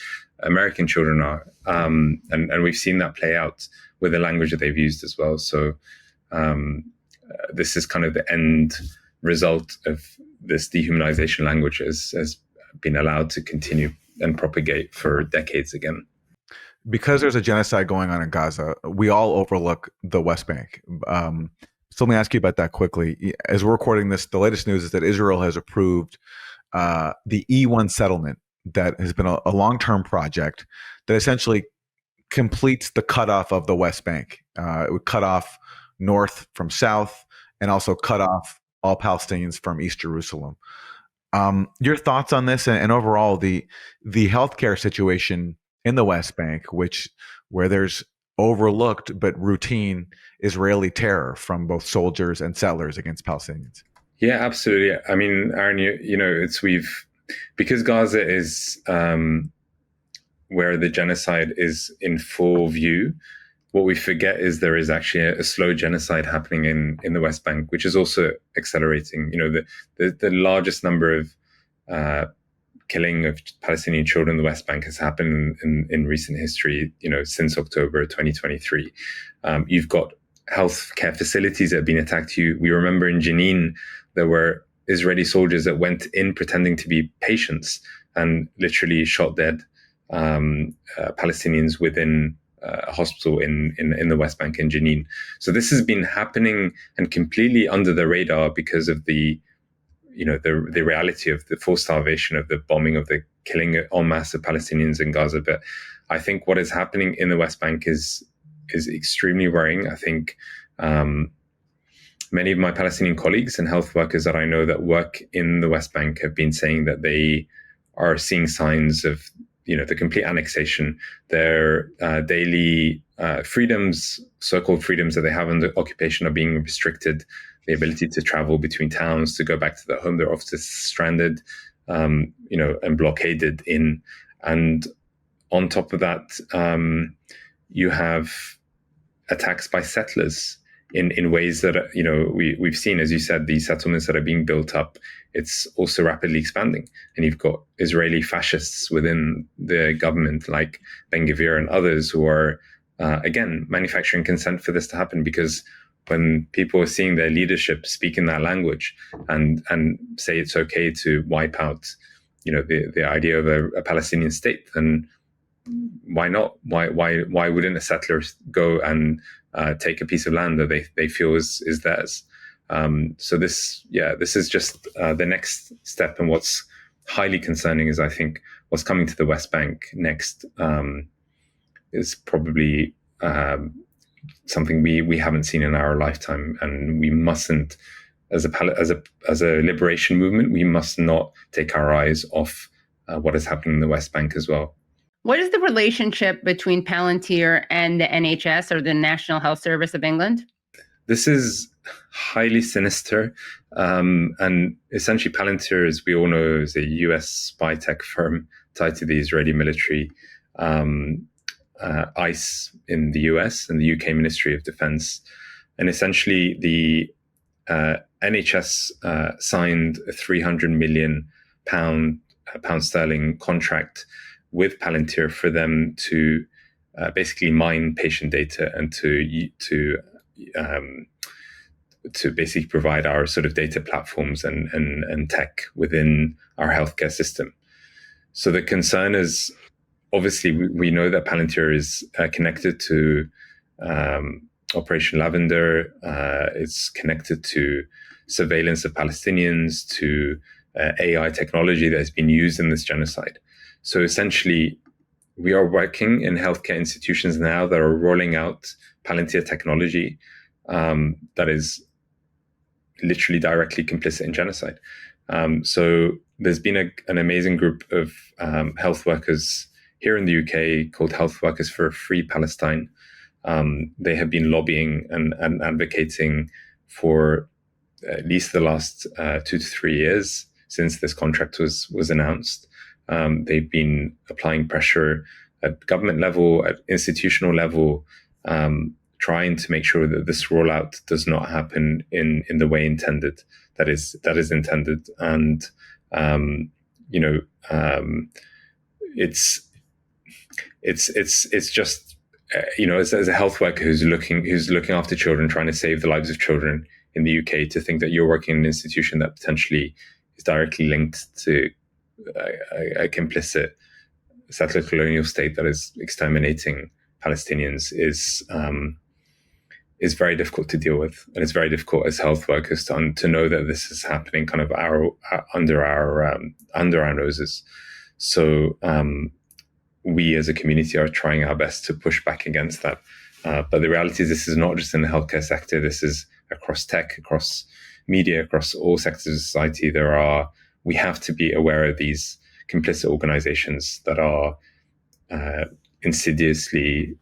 L: American children are. And we've seen that play out with the language that they've used as well. So this is kind of the end result of this dehumanization language has been allowed to continue and propagate for decades again.
B: Because there's a genocide going on in Gaza, we all overlook the West Bank. So let me ask you about that quickly. As we're recording this, the latest news is that Israel has approved the E1 settlement that has been a long-term project that essentially completes the cutoff of the West Bank. It would cut off north from south and also cut off all Palestinians from East Jerusalem. Your thoughts on this and overall the healthcare situation in the West Bank, where there's overlooked but routine Israeli terror from both soldiers and settlers against Palestinians?
L: Yeah, absolutely. I mean, Aaron, because Gaza is where the genocide is in full view. What we forget is there is actually a slow genocide happening in the West Bank, which is also accelerating. The largest number of killing of Palestinian children in the West Bank has happened in recent history, since October 2023. You've got healthcare facilities that have been attacked. We remember in Jenin, there were Israeli soldiers that went in pretending to be patients and literally shot dead Palestinians within a hospital in the West Bank in Jenin. So this has been happening and completely under the radar because of the reality of the forced starvation, of the bombing, of the killing en masse of Palestinians in Gaza. But I think what is happening in the West Bank is extremely worrying. I think many of my Palestinian colleagues and health workers that I know that work in the West Bank have been saying that they are seeing signs of the complete annexation. Their daily freedoms, so-called freedoms that they have under occupation, are being restricted. The ability to travel between towns, to go back to their home, they're often stranded, and blockaded in. And on top of that, you have attacks by settlers in ways that we've seen, as you said, these settlements that are being built up. It's also rapidly expanding, and you've got Israeli fascists within the government like Ben Gvir and others who are again manufacturing consent for this to happen, because when people are seeing their leadership speak in that language and say it's okay to wipe out the idea of a Palestinian state, then why not? Why wouldn't a settler go and take a piece of land that they feel is theirs? So this is just the next step. And what's highly concerning is, I think, what's coming to the West Bank next is probably something we haven't seen in our lifetime, and we mustn't, as a liberation movement, we must not take our eyes off what is happening in the West Bank as well.
A: What is the relationship between Palantir and the NHS, or the National Health Service of England?
L: This is highly sinister. And essentially Palantir, as we all know, is a US spy tech firm tied to the Israeli military, ICE in the US and the UK Ministry of Defense. And essentially the NHS signed a £300 million sterling contract with Palantir for them to basically mine patient data and to basically provide our sort of data platforms and tech within our healthcare system. So the concern is, obviously, we know that Palantir is connected to Operation Lavender. It's connected to surveillance of Palestinians, to AI technology that has been used in this genocide. So essentially, we are working in healthcare institutions now that are rolling out Palantir technology that is literally directly complicit in genocide. So there's been an amazing group of health workers here in the UK called Health Workers for a Free Palestine. They have been lobbying and advocating for at least the last 2 to 3 years since this contract was announced. They've been applying pressure at government level, at institutional level, trying to make sure that this rollout does not happen in the way intended. That is intended, and it's just as a health worker who's looking after children, trying to save the lives of children in the UK, to think that you're working in an institution that potentially is directly linked to a complicit settler colonial state that is exterminating Palestinians is very difficult to deal with, and it's very difficult as health workers to know that this is happening kind of under our noses. So we as a community are trying our best to push back against that. But the reality is, this is not just in the healthcare sector. This is across tech, across media, across all sectors of society. We have to be aware of these complicit organizations that are insidiously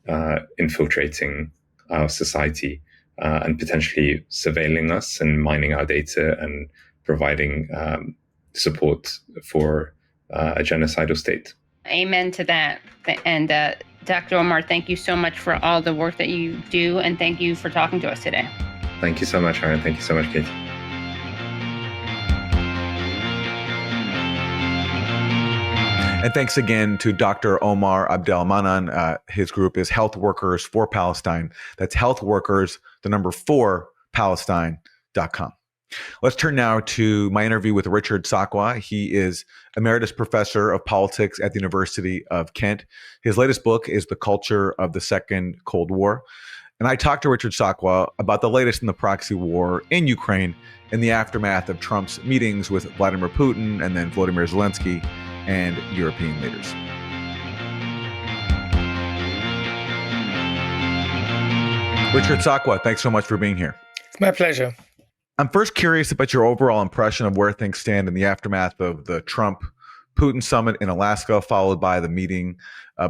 L: infiltrating our society and potentially surveilling us and mining our data and providing support for a genocidal state.
A: Amen to that. And Dr. Omar, thank you so much for all the work that you do, and thank you for talking to us today.
L: Thank you so much, Aaron. Thank you so much, Kate.
B: And thanks again to Dr. Omar Abdel-Mannan. His group is Health Workers for Palestine. That's Health Workers, the number 4, Palestine.com. Let's turn now to my interview with Richard Sakwa. He is Emeritus Professor of Politics at the University of Kent. His latest book is The Culture of the Second Cold War. And I talked to Richard Sakwa about the latest in the proxy war in Ukraine in the aftermath of Trump's meetings with Vladimir Putin and then Volodymyr Zelensky and European leaders. Richard Sakwa, thanks so much for being here.
M: It's my pleasure.
B: I'm first curious about your overall impression of where things stand in the aftermath of the Trump-Putin Summit in Alaska, followed by the meeting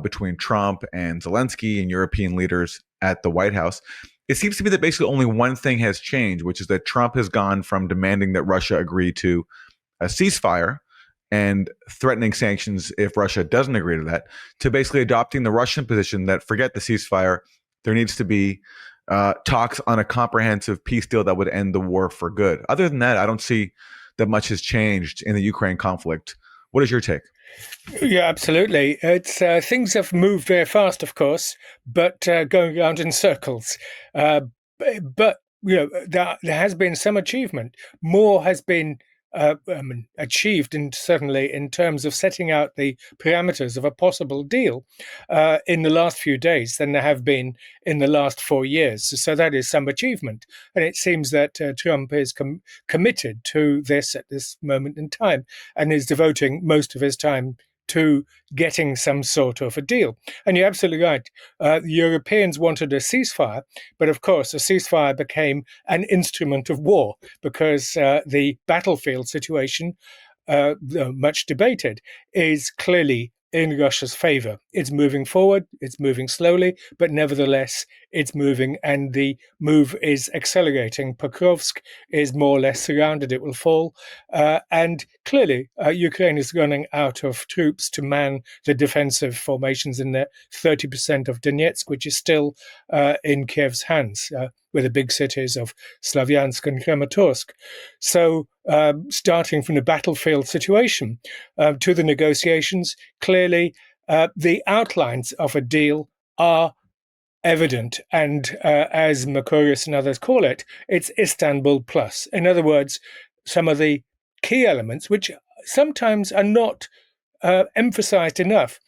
B: between Trump and Zelensky and European leaders at the White House. It seems to me that basically only one thing has changed, which is that Trump has gone from demanding that Russia agree to a ceasefire and threatening sanctions if Russia doesn't agree to that, to basically adopting the Russian position that forget the ceasefire, there needs to be talks on a comprehensive peace deal that would end the war for good. Other than that, I don't see that much has changed in the Ukraine conflict. What is your take?
M: Yeah, absolutely. It's things have moved very fast, of course, but going around in circles. But there has been some achievement. More has been achieved, and certainly in terms of setting out the parameters of a possible deal in the last few days than there have been in the last 4 years. So that is some achievement. And it seems that Trump is committed to this at this moment in time and is devoting most of his time to getting some sort of a deal. And you're absolutely right. The Europeans wanted a ceasefire, but of course, a ceasefire became an instrument of war because the battlefield situation, much debated, is clearly in Russia's favor. It's moving forward, it's moving slowly, but nevertheless, it's moving, and the move is accelerating. Pokrovsk is more or less surrounded, it will fall. And clearly, Ukraine is running out of troops to man the defensive formations in the 30% of Donetsk, which is still in Kiev's hands, with the big cities of Slavyansk and Kramatorsk. So starting from the battlefield situation to the negotiations, clearly the outlines of a deal are evident. And as Mercurius and others call it, it's Istanbul plus. In other words, some of the key elements, which sometimes are not emphasized enough.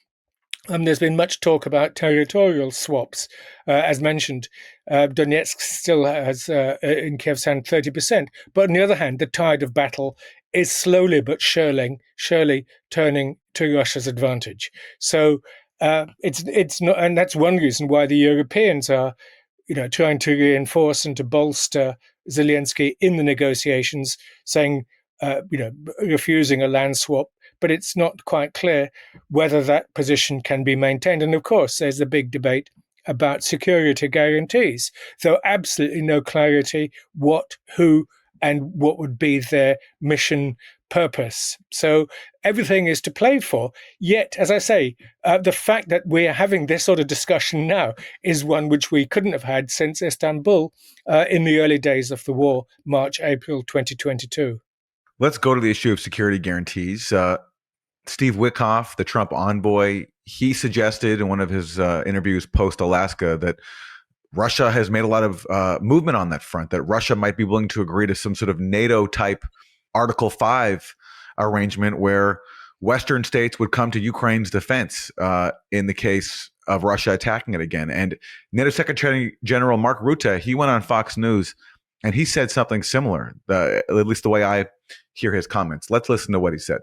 M: There's been much talk about territorial swaps, as mentioned. Donetsk still has, in Kiev's hand, 30%. But on the other hand, the tide of battle is slowly but surely turning to Russia's advantage. So it's not, and that's one reason why the Europeans are, trying to reinforce and to bolster Zelensky in the negotiations, saying, refusing a land swap. But it's not quite clear whether that position can be maintained. And of course, there's the big debate about security guarantees, though absolutely no clarity what, who, and what would be their mission purpose. So everything is to play for. Yet, as I say, the fact that we're having this sort of discussion now is one which we couldn't have had since Istanbul in the early days of the war, March, April 2022.
B: Let's go to the issue of security guarantees. Steve Witkoff, the Trump envoy, he suggested in one of his interviews post-Alaska that Russia has made a lot of movement on that front, that Russia might be willing to agree to some sort of NATO-type Article 5 arrangement where Western states would come to Ukraine's defense in the case of Russia attacking it again. And NATO Secretary General Mark Rutte, he went on Fox News and he said something similar, at least the way I hear his comments. Let's listen to what he said.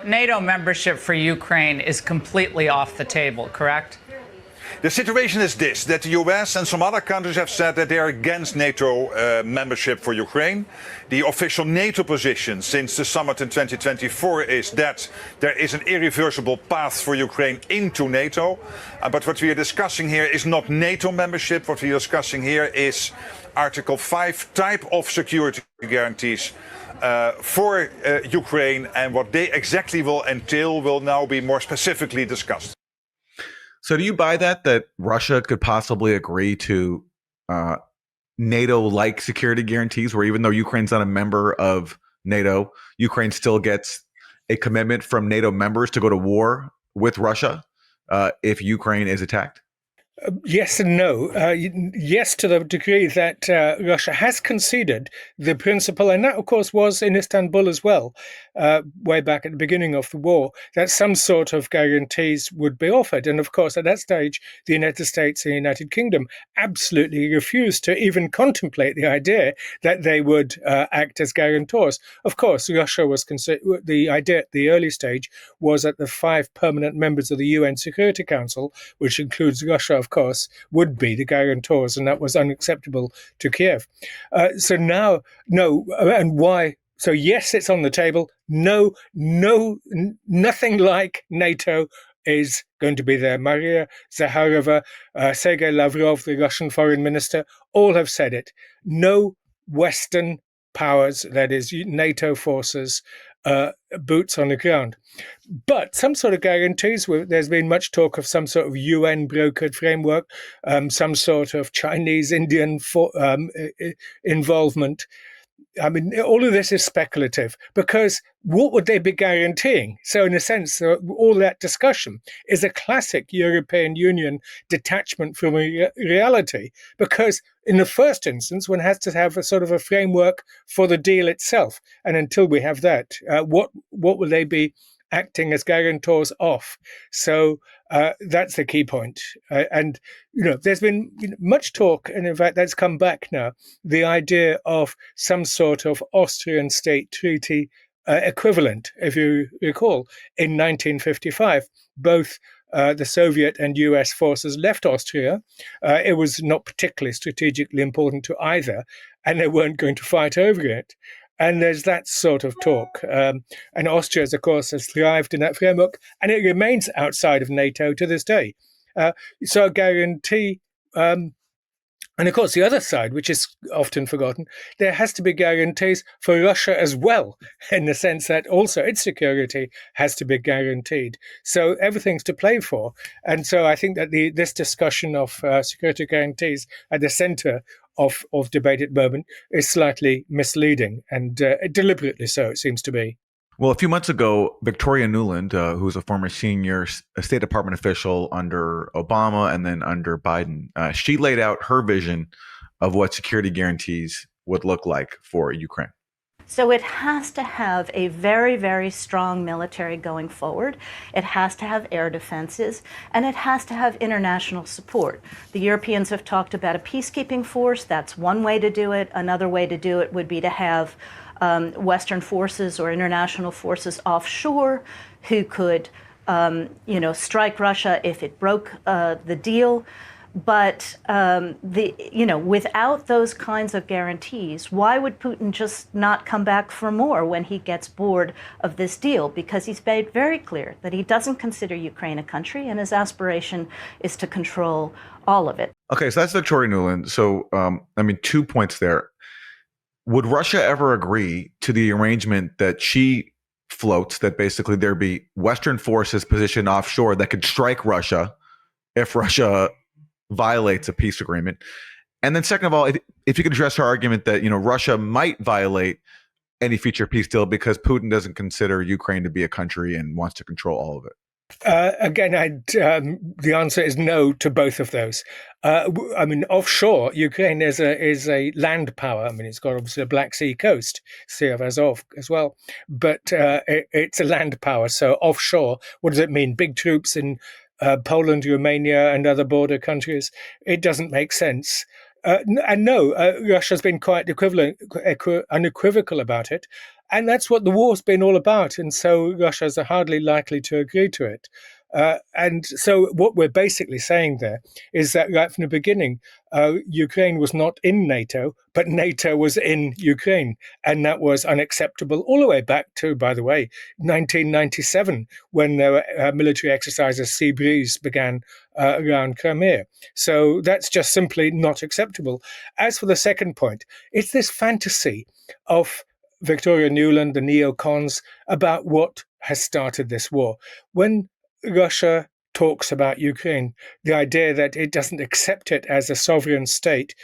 N: NATO membership for Ukraine is completely off the table, correct?
O: The situation is this, that the US and some other countries have said that they are against NATO membership for Ukraine. The official NATO position since the summit in 2024 is that there is an irreversible path for Ukraine into NATO. But what we are discussing here is not NATO membership. What we are discussing here is Article 5 type of security guarantees for Ukraine, and what they exactly will entail will now be more specifically discussed.
B: So do you buy that Russia could possibly agree to NATO-like security guarantees, where even though Ukraine's not a member of NATO, Ukraine still gets a commitment from NATO members to go to war with Russia if Ukraine is attacked?
M: Yes and no. Yes, to the degree that Russia has conceded the principle, and that, of course, was in Istanbul as well, way back at the beginning of the war, that some sort of guarantees would be offered. And, of course, at that stage, the United States and the United Kingdom absolutely refused to even contemplate the idea that they would act as guarantors. Of course, Russia was the idea at the early stage was that the 5 permanent members of the UN Security Council, which includes Russia, of course, would be the guarantors, and that was unacceptable to Kiev. So now, no, and why? So yes, it's on the table. No, nothing like NATO is going to be there. Maria Zakharova, Sergei Lavrov, the Russian foreign minister, all have said it. No Western powers, that is NATO forces, boots on the ground. But some sort of guarantees, there's been much talk of some sort of UN brokered framework, some sort of Chinese-Indian involvement. I mean, all of this is speculative, because what would they be guaranteeing? So in a sense, all that discussion is a classic European Union detachment from reality, because in the first instance, one has to have a sort of a framework for the deal itself. And until we have that, what will they be acting as guarantors of? So that's the key point. And, there's been much talk, and in fact, that's come back now, the idea of some sort of Austrian state treaty equivalent. If you recall, in 1955, both the Soviet and US forces left Austria. It was not particularly strategically important to either, and they weren't going to fight over it. And there's that sort of talk. And Austria, of course, has thrived in that framework, and it remains outside of NATO to this day. So a guarantee, and of course, the other side, which is often forgotten, there has to be guarantees for Russia as well, in the sense that also its security has to be guaranteed. So everything's to play for. And so I think that this discussion of security guarantees at the center of debate at the moment is slightly misleading, and deliberately so, it seems to be.
B: Well, a few months ago, Victoria Nuland, who's a former senior State Department official under Obama and then under Biden, she laid out her vision of what security guarantees would look like for Ukraine.
P: So it has to have a very, very strong military going forward. It has to have air defenses, and it has to have international support. The Europeans have talked about a peacekeeping force. That's one way to do it. Another way to do it would be to have Western forces or international forces offshore who could, strike Russia if it broke the deal. But without those kinds of guarantees, why would Putin just not come back for more when he gets bored of this deal? Because he's made very clear that he doesn't consider Ukraine a country, and his aspiration is to control all of it.
B: Okay, so that's Victoria Nuland. So, 2 points there. Would Russia ever agree to the arrangement that she floats, that basically there be Western forces positioned offshore that could strike Russia if Russia violates a peace agreement? And then second of all, if you could address her argument that, Russia might violate any future peace deal because Putin doesn't consider Ukraine to be a country and wants to control all of it.
M: Again, the answer is no to both of those. Offshore, Ukraine is a land power. It's got obviously a Black Sea coast, Sea of Azov as well, but it's a land power. So offshore, what does it mean? Big troops in Poland, Romania, and other border countries? It doesn't make sense. Russia's been quite unequivocal about it. And that's what the war's been all about. And so Russia's hardly likely to agree to it. And so what we're basically saying there is that right from the beginning, Ukraine was not in NATO, but NATO was in Ukraine. And that was unacceptable all the way back to, by the way, 1997, when there were military exercises, Sea Breeze, began around Crimea. So that's just simply not acceptable. As for the second point, it's this fantasy of Victoria Nuland, the neocons, about what has started this war. When Russia talks about Ukraine, the idea that it doesn't accept it as a sovereign state,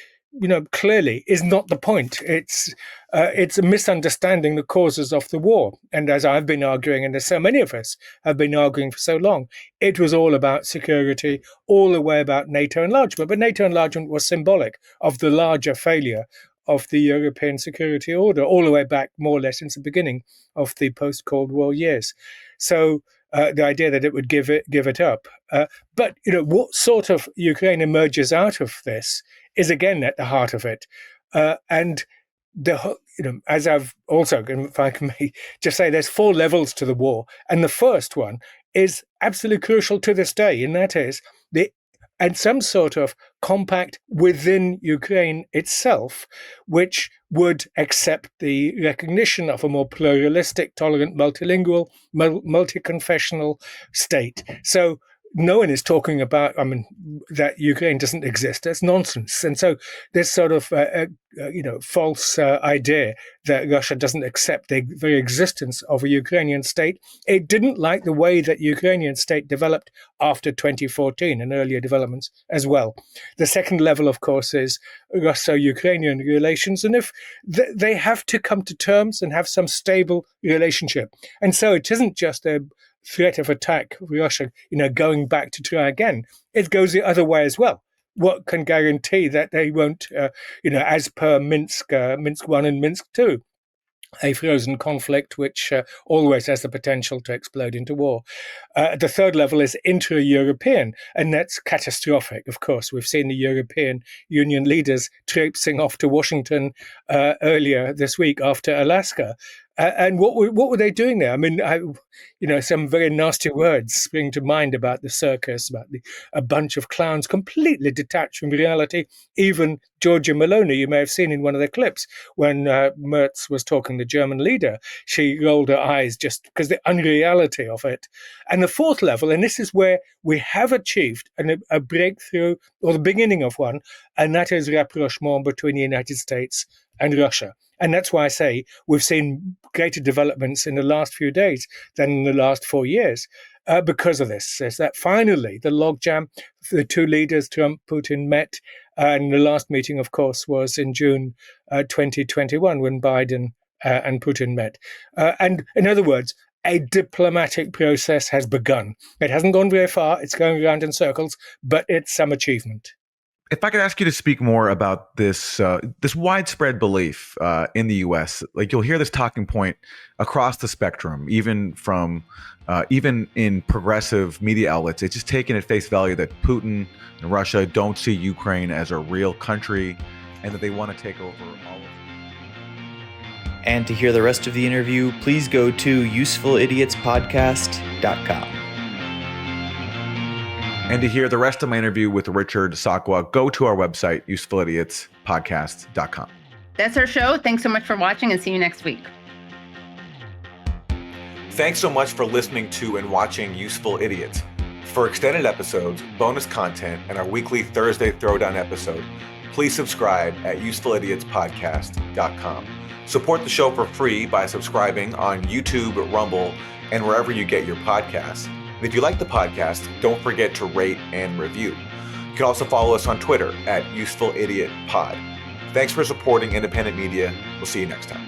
M: clearly is not the point. It's a misunderstanding the causes of the war. And as I've been arguing, and as so many of us have been arguing for so long, it was all about security, all the way about NATO enlargement. But NATO enlargement was symbolic of the larger failure of the European security order, all the way back more or less since the beginning of the post-Cold War years. So the idea that it would give it up. But what sort of Ukraine emerges out of this is again at the heart of it. And as I've also, if I may just say, there's 4 levels to the war, and the first one is absolutely crucial to this day, and that is and some sort of compact within Ukraine itself, which would accept the recognition of a more pluralistic, tolerant, multilingual, multi-confessional state. So no one is talking about, that Ukraine doesn't exist. That's nonsense. And so this sort of, false idea that Russia doesn't accept the very existence of a Ukrainian state. It didn't like the way that Ukrainian state developed after 2014 and earlier developments as well. The second level, of course, is Russo-Ukrainian relations. And if they have to come to terms and have some stable relationship. And so it isn't just a threat of attack of Russia, going back to try again. It goes the other way as well. What can guarantee that they won't, as per Minsk 1 and Minsk 2, a frozen conflict which always has the potential to explode into war. The third level is intra-European, and that's catastrophic. Of course, we've seen the European Union leaders traipsing off to Washington earlier this week after Alaska. And what were they doing there? Some very nasty words spring to mind about the circus, about a bunch of clowns completely detached from reality. Even Giorgia Meloni, you may have seen in one of the clips, when Merz was talking, the German leader, she rolled her eyes just because the unreality of it. And the fourth level, and this is where we have achieved a breakthrough, or the beginning of one, and that is rapprochement between the United States and Russia. And that's why I say we've seen greater developments in the last few days than in the last 4 years because of this. Is that finally the logjam, the two leaders, Trump, Putin, met. And the last meeting, of course, was in June 2021 when Biden and Putin met. And in other words, a diplomatic process has begun. It hasn't gone very far. It's going around in circles, but it's some achievement.
B: If I could ask you to speak more about this this widespread belief in the U.S., like you'll hear this talking point across the spectrum, even from even in progressive media outlets. It's just taken at face value that Putin and Russia don't see Ukraine as a real country, and that they want to take over all of it.
Q: And to hear the rest of the interview, please go to usefulidiotspodcast.com.
B: And to hear the rest of my interview with Richard Sakwa, go to our website, usefulidiotspodcast.com.
A: That's our show. Thanks so much for watching, and see you next week.
B: Thanks so much for listening to and watching Useful Idiots. For extended episodes, bonus content, and our weekly Thursday Throwdown episode, please subscribe at usefulidiotspodcast.com. Support the show for free by subscribing on YouTube, Rumble, and wherever you get your podcasts. And if you like the podcast, don't forget to rate and review. You can also follow us on Twitter at UsefulIdiotPod. Thanks for supporting independent media. We'll see you next time.